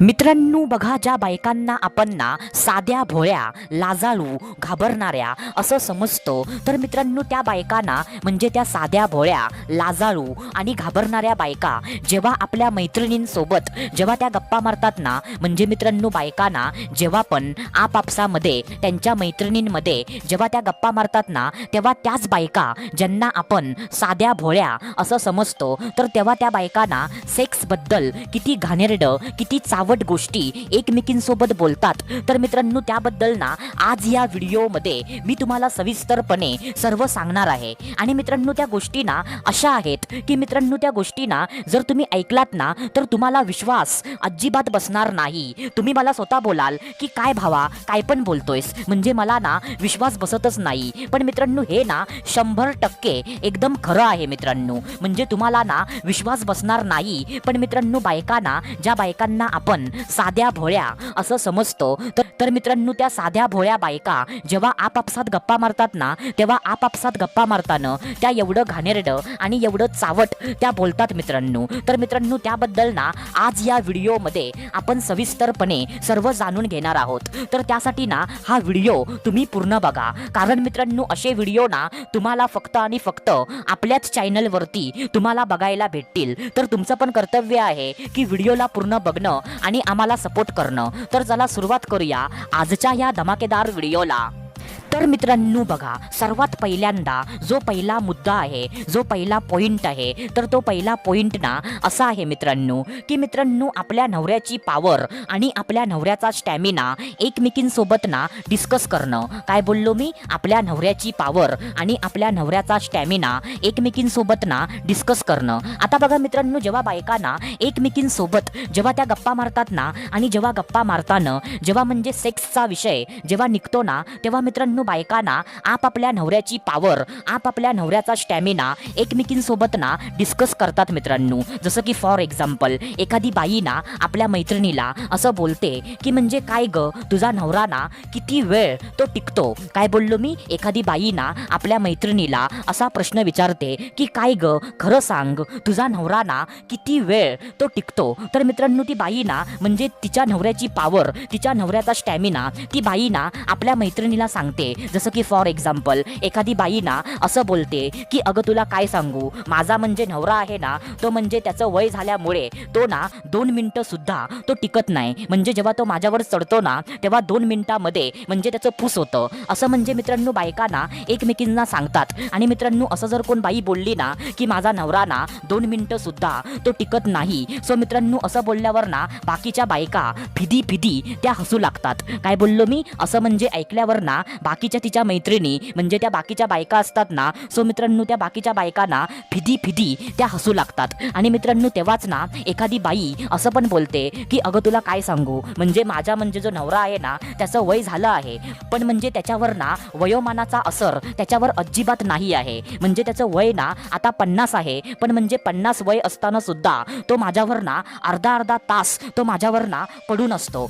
मित्रांनो बघा, ज्या बायकांना आपण ना साध्या भोळ्या, लाजाळू, घाबरणाऱ्या असं समजतो, तर मित्रांनो त्या बायकांना म्हणजे त्या साध्या भोळ्या, लाजाळू आणि घाबरणाऱ्या बायका जेव्हा आपल्या मैत्रिणींसोबत जेव्हा त्या गप्पा मारतात ना, म्हणजे मित्रांनो बायकांना जेव्हा पण आपापसामध्ये त्यांच्या मैत्रिणींमध्ये जेव्हा त्या गप्पा मारतात ना, तेव्हा त्याच बायका ज्यांना आपण साध्या भोळ्या असं समजतो, तर तेव्हा त्या बायकांना सेक्सबद्दल किती घाणेरडं, किती चावट गोष्टी एकमेकींसोबत बोलतात. तर मित्रांनो त्याबद्दल ना आज या व्हिडिओमध्ये मी तुम्हाला सविस्तरपणे सर्व सांगणार आहे. आणि मित्रांनो त्या गोष्टी ना अशा आहेत की मित्रांनो त्या गोष्टी ना जर तुम्ही ऐकलात ना तर तुम्हाला विश्वास अजिबात बसणार नाही. तुम्ही मला स्वतः बोलाल की काय भावा काय पण बोलतोयस, म्हणजे मला ना विश्वास बसतच नाही. पण मित्रांनो हे ना 100% एकदम खरं आहे मित्रांनो, म्हणजे तुम्हाला ना विश्वास बसणार नाही. पण मित्रांनो बायकांना, ज्या बायकांना आपण साध्या भोळ्या असं समजतो, तर मित्रांनो त्या साध्या भोळ्या बायका जेव्हा आपापसात गप्पा मारतात ना, तेव्हा आपापसात गप्पा मारताना त्या एवढं घाणेरडं आणि एवढं चावट त्या बोलतात मित्रांनो. तर मित्रांनो त्याबद्दल ना आज या व्हिडिओमध्ये आपण सविस्तरपणे सर्व जाणून घेणार आहोत. तर त्यासाठी ना हा व्हिडिओ तुम्ही पूर्ण बघा, कारण मित्रांनो असे व्हिडिओ ना तुम्हाला फक्त आणि फक्त आपल्याच चॅनलवरती तुम्हाला बघायला भेटतील. तर तुमचं पण कर्तव्य आहे की व्हिडिओला पूर्ण बघणं आणि आम्हाला सपोर्ट करणं. तर चला सुरुवात करूया आजच्या या धमाकेदार व्हिडिओला. तर मित्रांनो बघा, सर्वात पहिल्यांदा जो पहिला मुद्दा आहे, जो पहिला पॉइंट आहे, तर तो पहिला पॉइंट ना असा आहे मित्रांनो की मित्रांनो आपल्या नवऱ्याची पॉवर आणि आपल्या नवऱ्याचा स्टॅमिना एकमेकींसोबत ना डिस्कस करणं. काय बोललो मी? आपल्या नवऱ्याची पॉवर आणि आपल्या नवऱ्याचा स्टॅमिना एकमेकींसोबत ना डिस्कस करणं. आता बघा मित्रांनो, जेव्हा बायकांना एकमेकींसोबत जेव्हा त्या गप्पा मारतात ना, आणि जेव्हा गप्पा मारताना जेव्हा म्हणजे सेक्सचा विषय जेव्हा निघतो ना, तेव्हा मित्रांनो बायकांना आपापल्या नवऱ्याची पॉवर, आपापल्या नवऱ्याचा स्टॅमिना एकमेकींसोबत ना डिस्कस करतात मित्रांनो. जसं की फॉर एक्झाम्पल एखादी बाई ना आपल्या मैत्रिणीला असं बोलते की म्हणजे काय ग, तुझा नवरा ना किती वेळ तो टिकतो. काय बोललो मी? एखादी बाई ना आपल्या मैत्रिणीला असा प्रश्न विचारते की काय ग, खरं सांग, तुझा नवरा ना किती वेळ तो टिकतो. तर मित्रांनो ती बाई ना म्हणजे तिच्या नवऱ्याची पॉवर, तिच्या नवऱ्याचा स्टॅमिना ती बाई ना आपल्या मैत्रिणीला सांगते. जसं की फॉर एक्झाम्पल एखादी बाई ना असं बोलते की अगं तुला काय सांगू, माझा म्हणजे नवरा आहे ना, तो म्हणजे त्याचं वय झाल्यामुळे तो ना 2 मिनिटं सुद्धा तो टिकत नाही. म्हणजे जेव्हा तो माझ्यावर चढतो ना तेव्हा 2 मिनिटामध्ये म्हणजे त्याचं फुस होतं. असं म्हणजे मित्रांनो बायकांना एकमेकींना सांगतात. आणि मित्रांनो असं जर कोण बाई बोलली ना की माझा नवरा ना 2 मिनिटं सुद्धा तो टिकत नाही, सो मित्रांनो असं बोलल्यावर ना बाकीच्या बायका फिदी फिदी त्या हसू लागतात. काय बोललो मी? असं म्हणजे ऐकल्यावर ना बाकीच्या तिच्या मैत्रिणी म्हणजे त्या बाकीच्या बायका असतात ना, सो मित्रांनो त्या बाकीच्या बायकांना फिदी फिदी त्या हसू लागतात. आणि मित्रांनो तेव्हाच ना एखादी बाई असं पण बोलते की अगं तुला काय सांगू, म्हणजे माझा म्हणजे जो नवरा आहे ना त्याचं वय झालं आहे, पण म्हणजे त्याच्यावर ना वयोमानाचा असर त्याच्यावर अजिबात नाही आहे. म्हणजे त्याचं वय ना आता 50 आहे, पण म्हणजे 50 वय असताना सुद्धा तो माझ्यावर ना अर्धा तास तो माझ्यावर ना पडून असतो.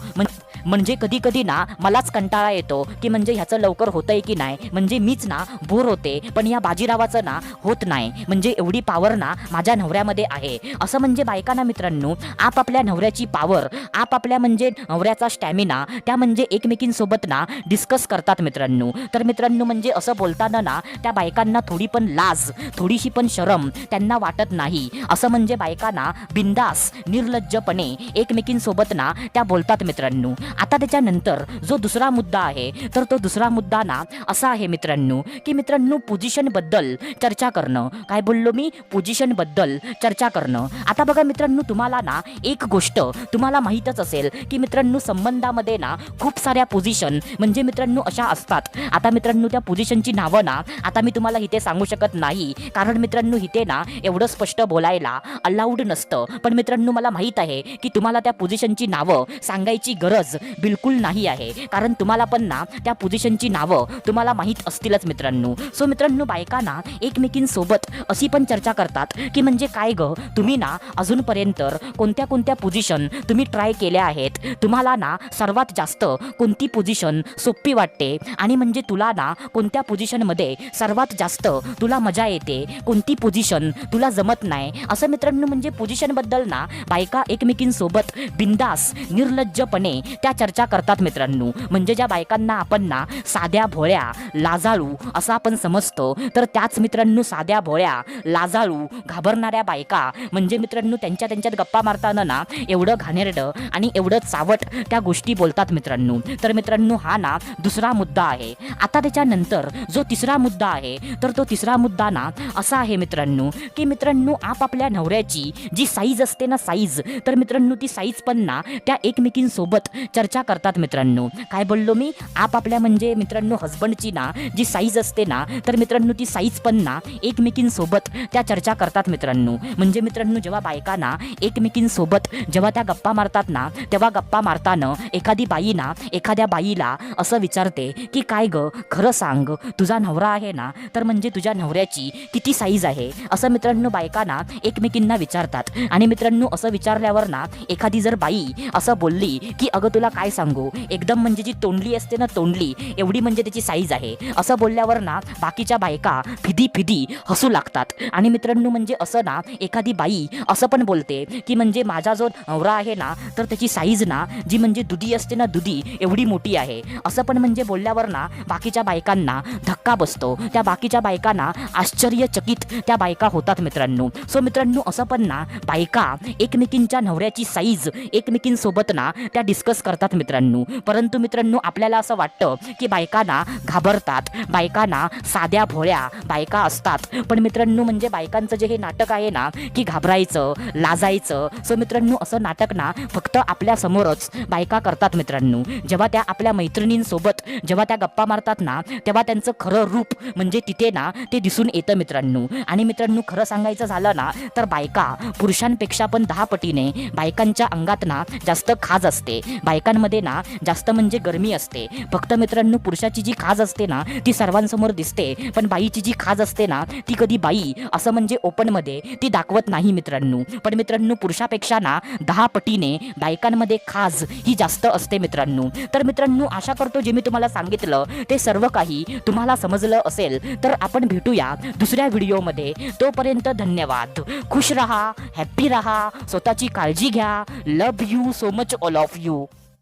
म्हणजे कधी कधी ना मलाच कंटाळा येतो की म्हणजे ह्याचं लवकर होतंय की नाही, म्हणजे मीच ना बोर होते, पण या बाजीरावाचं ना होत नाही. म्हणजे एवढी पॉवर ना माझ्या नवऱ्यामध्ये आहे. असं म्हणजे बायकांना मित्रांनो आपापल्या नवऱ्याची पॉवर, आपापल्या म्हणजे नवऱ्याचा स्टॅमिना त्या म्हणजे एकमेकींसोबत ना डिस्कस करतात मित्रांनो. तर मित्रांनो म्हणजे असं बोलताना ना त्या बायकांना थोडी पण लाज, थोडीशी पण शरम त्यांना वाटत नाही. असं म्हणजे बायकांना बिंदास निर्लज्जपणे एकमेकींसोबत ना त्या बोलतात मित्रांनो. आता त्याच्यानंतर जो दुसरा मुद्दा आहे, तर तो दुसरा मुद्दा ना असा आहे मित्रांनो की मित्रांनो पोझिशन बद्दल चर्चा करणं. काय बोललो मी? पोझिशन बद्दल चर्चा करणं. आता बघा मित्रांनो तुम्हाला ना एक गोष्ट तुम्हाला माहीतच असेल की मित्रांनो संबंधामध्ये ना खूप साऱ्या पोझिशन म्हणजे मित्रांनो अशा असतात. आता मित्रांनो त्या पोझिशनची नावं ना आता मी तुम्हाला इथे सांगू शकत नाही, कारण मित्रांनो इथे ना एवढं स्पष्ट बोलायला अलाउड नसतं. पण मित्रांनो मला माहीत आहे की तुम्हाला त्या पोझिशनची नावं सांगायची गरज साईज बिलकुल नाही आहे, कारण तुम्हाला पण ना त्या पोझिशनची नावं तुम्हाला माहीत असतीलच मित्रांनो. सो मित्रांनो, बायका ना एकमेकींसोबत अशी पण चर्चा करतात की म्हणजे काय ग, तुम्ही ना अजूनपर्यंत कोणत्या कोणत्या पोझिशन तुम्ही ट्राय केल्या आहेत, तुम्हाला ना सर्वात जास्त कोणती पोझिशन सोपी वाटते आणि म्हणजे तुला ना कोणत्या पोझिशनमध्ये सर्वात जास्त तुला मजा येते, कोणती पोझिशन तुला जमत नाही, असं मित्रांनो म्हणजे पोझिशनबद्दल ना बायका एकमेकींसोबत बिंदास निर्लज्जपणे त्या चर्चा करतात मित्रांनो. म्हणजे ज्या बायकांना आपण ना साध्या भोळ्या लाजाळू असं आपण समजतो, तर त्याच मित्रांनो साध्या भोळ्या लाजाळू घाबरणाऱ्या बायका म्हणजे मित्रांनो त्यांच्यात गप्पा मारताना ना एवढं घाणेरडं आणि एवढं चावट त्या गोष्टी बोलतात मित्रांनो. तर मित्रांनो हा ना दुसरा मुद्दा आहे. आता त्याच्यानंतर जो तिसरा मुद्दा आहे, तर तो तिसरा मुद्दा ना असा आहे मित्रांनो की मित्रांनो आपापल्या नवऱ्याची जी साईज असते ना साईज, तर मित्रांनो ती साईज पण ना त्या एकमेकींसोबत चर्चा करतात मित्रांनो. काय बोललो मी? आपापल्या म्हणजे मित्रांनो हसबंडची ना जी साईज असते ना, तर मित्रांनो ती साईज पण ना एकमेकींसोबत त्या चर्चा करतात मित्रांनो. म्हणजे मित्रांनो जेव्हा बायका ना एकमेकींसोबत जेव्हा त्या गप्पा मारतात ना, तेव्हा गप्पा मारताना एखादी बाई ना एखाद्या बाईला असं विचारते की काय ग, खरं सांग, तुझा नवरा आहे ना, तर म्हणजे तुझ्या नवऱ्याची किती साईज आहे, असं मित्रांनो बायका ना एकमेकींना विचारतात. आणि मित्रांनो असं विचारल्यावर ना एखादी जर बाई असं बोलली की अगं तुला काय सांगू, एकदम म्हणजे जी तोंडली असते ना तोंडली एवढी म्हणजे त्याची साईज आहे, असं बोलल्यावर ना बाकीच्या बायका फिदी फिदी हसू लागतात. आणि मित्रांनो म्हणजे असं ना एखादी बाई असं पण बोलते की म्हणजे माझा जो नवरा आहे ना, तर त्याची साईज ना जी म्हणजे दुधी असते ना दुधी एवढी मोठी आहे, असं पण म्हणजे बोलल्यावर ना बाकीच्या बायकांना धक्का बसतो. त्या बाकीच्या बायकांना आश्चर्यचकित त्या बायका होतात मित्रांनो. सो मित्रांनो असं पण ना बायका एकमेकींच्या नवऱ्याची साईज एकमेकींसोबत ना त्या डिस्कस करतात मित्रांनो. परंतु मित्रांनो आपल्याला असं वाटतं की बायकांना घाबरतात, बायकांना साध्या भोळ्या बायका असतात. पण मित्रांनो म्हणजे बायकांचं जे हे नाटक आहे ना की घाबरायचं लाजायचं, सो मित्रांनो असं नाटक ना फक्त आपल्या समोरच बायका करतात मित्रांनो. जेव्हा त्या आपल्या मैत्रिणींसोबत जेव्हा त्या गप्पा मारतात ना, तेव्हा त्यांचं खरं रूप म्हणजे तिथे ना ते दिसून येतं मित्रांनो. आणि मित्रांनो खरं सांगायचं झालं ना, तर बायका पुरुषांपेक्षा पण 10 पटीने बायकांच्या अंगात ना जास्त खाज असते, बायकांमध्ये ना जास्त म्हणजे गरमी असते. फक्त मित्रांनो पुरुषाची जी खाज असते ना ती सर्वांसमोर दिसते, पण बाईची जी खाज असते ना ती कधी बाई असं म्हणजे ओपनमध्ये ती दाखवत नाही मित्रांनो. पण मित्रांनो पुरुषापेक्षा ना 10 पटीने बायकांमध्ये खाज ही जास्त असते मित्रांनो. तर मित्रांनो आशा करतो जे मी तुम्हाला सांगितलं ते सर्व काही तुम्हाला समजलं असेल. तर आपण भेटूया दुसऱ्या व्हिडिओमध्ये. तोपर्यंत धन्यवाद. खुश रहा, हॅप्पी रहा, स्वतःची काळजी घ्या. Love you so much all of you.